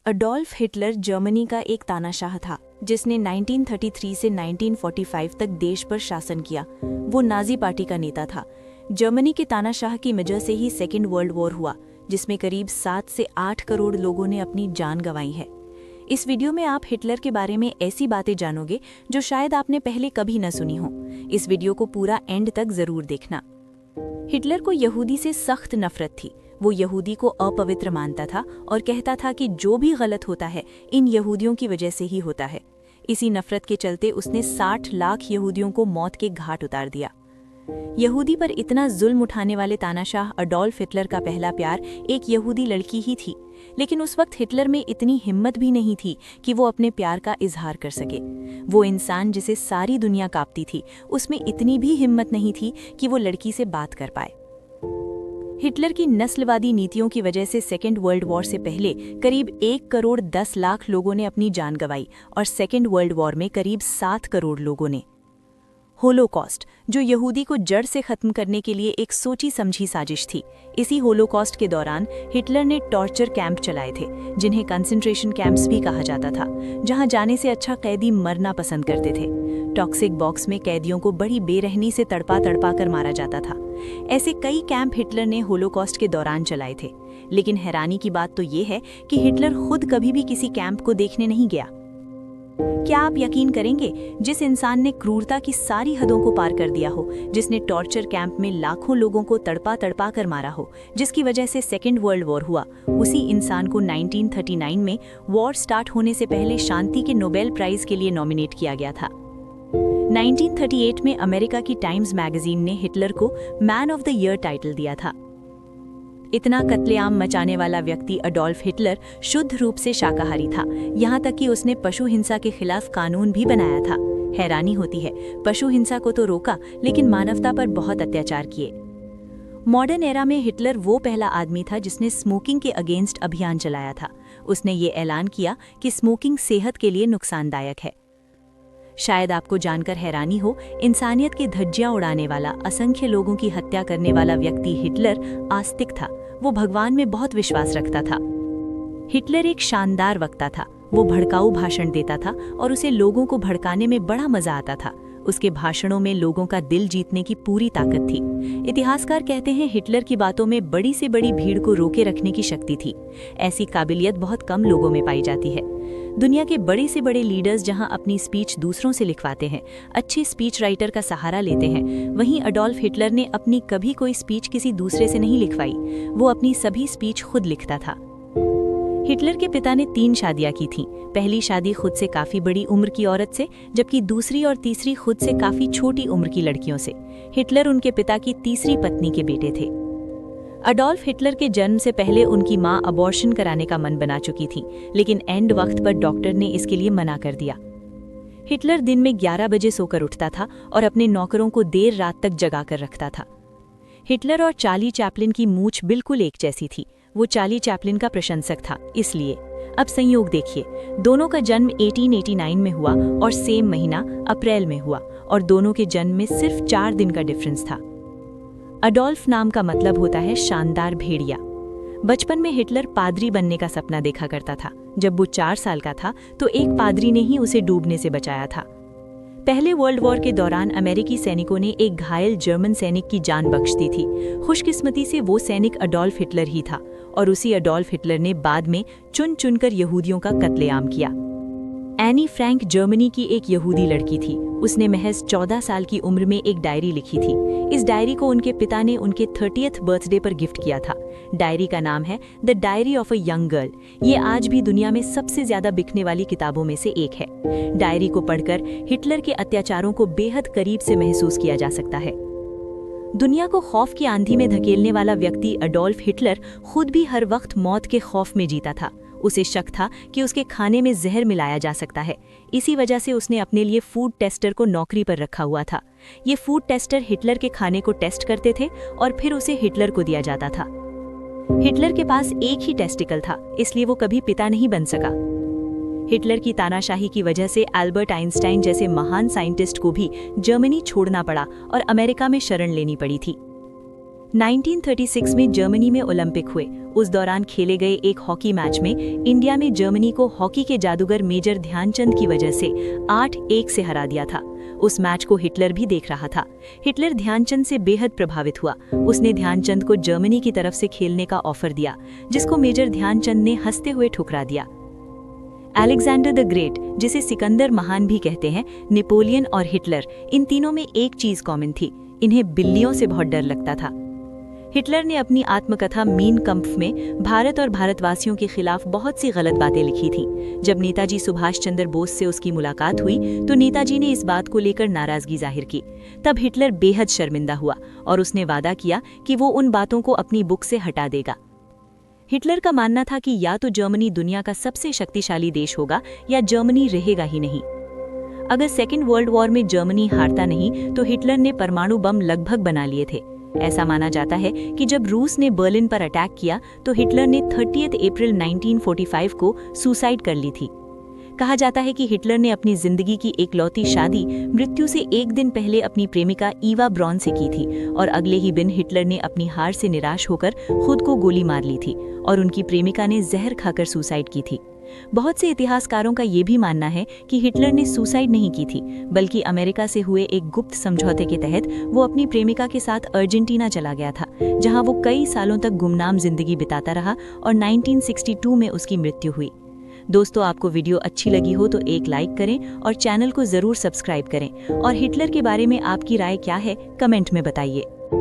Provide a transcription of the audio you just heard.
Adolf Hitler Germany का एक तानाशाह था जिसने 1933 से 1945 तक देश पर शासन किया। वो नाजी पार्टी का नेता था। जर्मनी के तानाशाह की वजह से ही सेकेंड वर्ल्ड वॉर हुआ, जिसमें करीब 7 से 8 करोड़ लोगों ने अपनी जान गंवाई है। इस वीडियो में आप हिटलर के बारे में ऐसी बातें जानोगे जो शायद आपने पहले कभी न सुनी हो। इस वीडियो को पूरा एंड तक जरूर देखना। हिटलर को यहूदी से सख्त नफरत थी। वो यहूदी को अपवित्र मानता था और कहता था कि जो भी गलत होता है इन यहूदियों की वजह से ही होता है। इसी नफरत के चलते उसने 60 लाख यहूदियों को मौत के घाट उतार दिया। यहूदी पर इतना जुल्म उठाने वाले तानाशाह अडोल्फ हिटलर का पहला प्यार एक यहूदी लड़की ही थी, लेकिन उस वक्त हिटलर में इतनी हिम्मत भी नहीं थी कि वो अपने प्यार का इजहार कर सके। वो इंसान जिसे सारी दुनिया कांपती थी, उसमें इतनी भी हिम्मत नहीं थी कि वो लड़की से बात कर पाए। हिटलर की नस्लवादी नीतियों की वजह से सेकेंड वर्ल्ड वॉर से पहले करीब 1 करोड़ 10 लाख लोगों ने अपनी जान गंवाई और सेकेंड वर्ल्ड वॉर में करीब 7 करोड़ लोगों ने। होलोकॉस्ट, जो यहूदी को जड़ से खत्म करने के लिए एक सोची समझी साजिश थी। इसी होलोकॉस्ट के दौरान हिटलर ने टॉर्चर कैंप चलाए थे, जिन्हें कंसंट्रेशन कैंप्स भी कहा जाता था, जहां जाने से अच्छा कैदी मरना पसंद करते थे। टॉक्सिक बॉक्स में कैदियों को बड़ी बेरहमी से तड़पा तड़पा कर मारा जाता था। ऐसे कई कैंप हिटलर ने होलोकॉस्ट के दौरान चलाए थे, लेकिन हैरानी की बात तो ये है कि हिटलर खुद कभी भी किसी कैंप को देखने नहीं गया। क्या आप यकीन करेंगे, जिस इंसान ने क्रूरता की सारी हदों को पार कर दिया हो, जिसने टॉर्चर कैंप में लाखों लोगों को तड़पा तड़पा कर मारा हो, जिसकी वजह से सेकेंड वर्ल्ड वॉर हुआ, उसी इंसान को 1939 में वॉर स्टार्ट होने से पहले शांति के नोबेल प्राइज के लिए नॉमिनेट किया गया था। 1938 में अमेरिका की टाइम्स मैगजीन ने हिटलर को man of the year title दिया था। इतना कत्लेआम मचाने वाला व्यक्ति अडोल्फ हिटलर शुद्ध रूप से शाकाहारी था, यहाँ तक कि उसने पशु हिंसा के खिलाफ कानून भी बनाया था। हैरानी होती है, पशु हिंसा को तो रोका, लेकिन मानवता पर बहुत अत्याचार किए। मॉडर्न एरा में हिटलर वो पहला आदमी था जिसने स्मोकिंग के अगेंस्ट अभियान चलाया था। उसने ये ऐलान किया कि स्मोकिंग सेहत के लिए नुकसानदायक है। शायद आपको जानकर हैरानी हो, इंसानियत की धज्जियां उड़ाने वाला, असंख्य लोगों की हत्या करने वाला व्यक्ति हिटलर आस्तिक था। वो भगवान में बहुत विश्वास रखता था। हिटलर एक शानदार वक्ता था। वो भड़काऊ भाषण देता था और उसे लोगों को भड़काने में बड़ा मजा आता था। उसके भाषणों में लोगों का दिल जीतने की पूरी ताकत थी। इतिहासकार कहते हैं हिटलर की बातों में बड़ी से बड़ी भीड़ को रोके रखने की शक्ति थी। ऐसी काबिलियत बहुत कम लोगों में पाई जाती है। दुनिया के बड़े से बड़े लीडर्स जहां अपनी स्पीच दूसरों से लिखवाते हैं, अच्छे स्पीच राइटर का सहारा लेते हैं, वहीं अडोल्फ हिटलर ने अपनी कभी कोई स्पीच किसी दूसरे से नहीं लिखवाई। वो अपनी सभी स्पीच खुद लिखता था। हिटलर के पिता ने 3 शादियां की थीं। पहली शादी खुद से काफी बड़ी उम्र की औरत से, जबकि दूसरी और तीसरी खुद से काफी छोटी उम्र की लड़कियों से। हिटलर उनके पिता की तीसरी पत्नी के बेटे थे। अडोल्फ हिटलर के जन्म से पहले उनकी मां अबॉर्शन कराने का मन बना चुकी थी, लेकिन एंड वक्त पर डॉक्टर ने इसके लिए मना कर दिया। हिटलर दिन में 11 बजे सोकर उठता था और अपने नौकरों को देर रात तक जगा कर रखता था। हिटलर और चार्ली चैपलिन की मूंछ बिल्कुल एक जैसी थी। वो चार्ली चैपलिन का प्रशंसक था, इसलिए। अब संयोग देखिए, दोनों का जन्म 1889 में हुआ और सेम महीना अप्रैल में हुआ, और दोनों के जन्म में सिर्फ 4 दिन का डिफरेंस था। अडोल्फ नाम का मतलब होता है शानदार भेड़िया। बचपन में हिटलर पादरी बनने का सपना देखा करता था। जब वो 4 साल का था तो एक पादरी ने ही उसे डूबने से बचाया था। पहले वर्ल्ड वॉर के दौरान अमेरिकी सैनिकों ने एक घायल जर्मन सैनिक की जान बख्श दी थी। खुशकिस्मती से वो सैनिक अडोल्फ हिटलर ही था, और उसी अडोल्फ हिटलर ने बाद में चुन चुनकर यहूदियों का कत्लेआम किया। एनी फ्रैंक जर्मनी की एक यहूदी लड़की थी। उसने महज 14 साल की उम्र में एक डायरी लिखी थी। इस डायरी को उनके पिता ने उनके 30th बर्थडे पर गिफ्ट किया था। डायरी का नाम है the diary of a young girl. ये आज भी दुनिया में सबसे ज्यादा बिकने वाली किताबों में से एक है। डायरी को पढ़कर हिटलर के अत्याचारों को बेहद करीब से महसूस किया जा सकता है। दुनिया को खौफ की आंधी में धकेलने वाला व्यक्ति अडोल्फ हिटलर खुद भी हर वक्त मौत के खौफ में जीता था। उसे शक था कि उसके खाने में जहर मिलाया जा सकता है। इसी वजह से उसने अपने लिए फूड टेस्टर को नौकरी पर रखा हुआ था। ये फूड टेस्टर हिटलर के खाने को टेस्ट करते थे और फिर उसे हिटलर को दिया जाता था। हिटलर के पास एक ही टेस्टिकल था, इसलिए वो कभी पिता नहीं बन सका। हिटलर की तानाशाही की वजह से अल्बर्ट आइंस्टाइन जैसे महान साइंटिस्ट को भी जर्मनी छोड़ना पड़ा और अमेरिका में शरण लेनी पड़ी थी। 1936 में जर्मनी में ओलंपिक हुए। उस दौरान खेले गए एक हॉकी मैच में इंडिया में जर्मनी को हॉकी के जादूगर मेजर ध्यानचंद की वजह से 8-1 से हरा दिया था। उस मैच को हिटलर भी देख रहा था। हिटलर ध्यानचंद से बेहद प्रभावित हुआ। उसने ध्यानचंद को जर्मनी की तरफ से खेलने का ऑफर दिया, जिसको मेजर ध्यानचंद ने हंसते हुए ठुकरा दिया। अलेक्जेंडर द ग्रेट, जिसे सिकंदर महान भी कहते हैं, नेपोलियन और हिटलर, इन तीनों में एक चीज कॉमन थी, इन्हें बिल्लियों से बहुत डर लगता था। हिटलर ने अपनी आत्मकथा मीन कम्फ में भारत और भारतवासियों के खिलाफ बहुत सी गलत बातें लिखी थीं। जब नेताजी सुभाष चंद्र बोस से उसकी मुलाकात हुई तो नेताजी ने इस बात को लेकर नाराजगी जाहिर की। तब हिटलर बेहद शर्मिंदा हुआ और उसने वादा किया कि वो उन बातों को अपनी बुक से हटा देगा। हिटलर का मानना था कि या तो जर्मनी दुनिया का सबसे शक्तिशाली देश होगा या जर्मनी रहेगा ही नहीं। अगर सेकेंड वर्ल्ड वॉर में जर्मनी हारता नहीं तो हिटलर ने परमाणु बम लगभग बना लिए थे। ऐसा माना जाता है कि जब रूस ने बर्लिन पर अटैक किया तो हिटलर ने 30 अप्रैल 1945 को सुसाइड कर ली थी। कहा जाता है कि हिटलर ने अपनी जिंदगी की एकलौती शादी मृत्यु से एक दिन पहले अपनी प्रेमिका ईवा ब्रॉन से की थी और अगले ही दिन हिटलर ने अपनी हार से निराश होकर खुद को गोली मार ली थी और उनकी प्रेमिका ने जहर खाकर सुसाइड की थी। बहुत से इतिहासकारों का ये भी मानना है कि हिटलर ने सुसाइड नहीं की थी, बल्कि अमेरिका से हुए एक गुप्त समझौते के तहत वो अपनी प्रेमिका के साथ अर्जेंटीना चला गया था, जहां वो कई सालों तक गुमनाम जिंदगी बिताता रहा और 1962 में उसकी मृत्यु हुई। दोस्तों, आपको वीडियो अच्छी लगी हो तो एक लाइक करें और चैनल को जरूर सब्सक्राइब करें और हिटलर के बारे में आपकी राय क्या है कमेंट में बताइए।